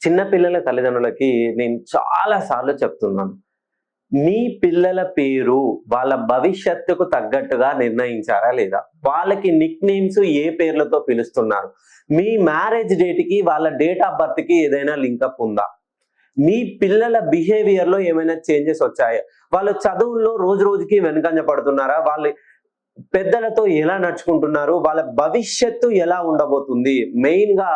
చిన్న పిల్లల తల్లిదండ్రులకి నేను చాలా సార్లు చెప్తున్నాను. మీ పిల్లల పేరు వాళ్ళ భవిష్యత్తుకు తగ్గట్టుగా నిర్ణయించారా లేదా? వాళ్ళకి నిక్ నేమ్స్ ఏ పేర్లతో పిలుస్తున్నారు? మీ మ్యారేజ్ డేట్‌కి వాళ్ళ డేట్ ఆఫ్ బర్త్‌కి ఏదైనా లింకప్ ఉందా? మీ పిల్లల బిహేవియర్‌లో ఏమైనా చేంజెస్ వచ్చాయా? వాళ్ళు చదువుల్లో రోజు రోజుకి వెనుకంజ పడుతున్నారా? వాళ్ళు పెద్దలతో ఎలా నడుచుకుంటున్నారు? వాళ్ళ భవిష్యత్తు ఎలా ఉండబోతుంది? మెయిన్‌గా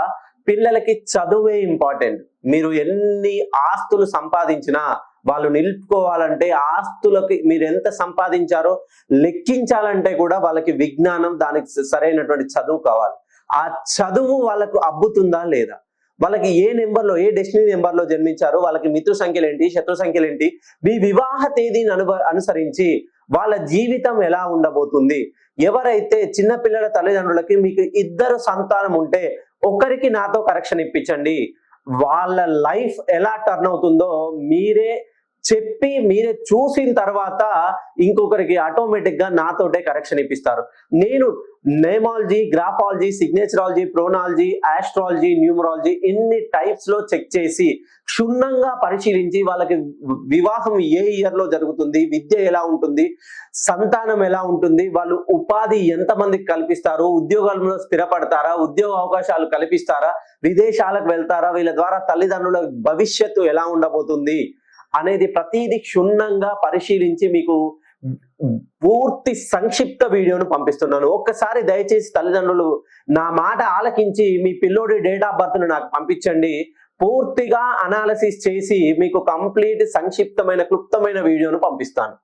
పిల్లలకి చదువే ఇంపార్టెంట్. మీరు ఎన్ని ఆస్తులు సంపాదించినా వాళ్ళు నిలుపుకోవాలంటే ఆస్తులకి మీరెంత సంపాదించారో లెక్కించాలంటే కూడా వాళ్ళకి విజ్ఞానం, దానికి సరైనటువంటి చదువు కావాలి. ఆ చదువు వాళ్ళకు అబ్బుతుందా లేదా? వాళ్ళకి ఏ నెంబర్‌లో, ఏ డెస్టినీ నెంబర్‌లో జన్మించారు? వాళ్ళకి మిత్రు సంఖ్యలేంటి? శత్రు సంఖ్యలేంటి? మీ వివాహ తేదీని అనుసరించి వాళ్ళ జీవితం ఎలా ఉండబోతుంది? ఎవరైతే చిన్న పిల్లల తల్లిదండ్రులకి మీకు ఇద్దరు సంతానం ఉంటే ఒకరికి నాతో కరెక్షన్ ఇప్పించండి. వాళ్ళ లైఫ్ ఎలా టర్న్ అవుతుందో మీరే చెప్పి మీరే చూసిన తర్వాత ఇంకొకరికి ఆటోమేటిక్ గా నాతోటే కరెక్షన్ ఇప్పిస్తారు. నేను namology, graphology, signatureology, ప్రోనాలజీ, astrology, numerology ఇన్ని టైప్స్ లో చెక్ చేసి క్షుణ్ణంగా పరిశీలించి వాళ్ళకి వివాహం ఏ ఇయర్ లో జరుగుతుంది, విద్య ఎలా ఉంటుంది, సంతానం ఎలా ఉంటుంది, వాళ్ళు ఉపాధి ఎంతమందికి కల్పిస్తారు, ఉద్యోగాల్లో స్థిరపడతారా, ఉద్యోగ అవకాశాలు కల్పిస్తారా, విదేశాలకు వెళ్తారా, వీళ్ళ ద్వారా తల్లిదండ్రుల భవిష్యత్తు ఎలా ఉండబోతుంది అనేది ప్రతిదీ క్షుణ్ణంగా పరిశీలించి మీకు పూర్తి సంక్షిప్త వీడియోను పంపిస్తున్నాను. ఒక్కసారి దయచేసి తల్లిదండ్రులు నా మాట ఆలకించి మీ పిల్లోడి డేట్ ఆఫ్ బర్త్ ను నాకు పంపించండి. పూర్తిగా అనాలిసిస్ చేసి మీకు కంప్లీట్ సంక్షిప్తమైన క్లుప్తమైన వీడియోను పంపిస్తాను.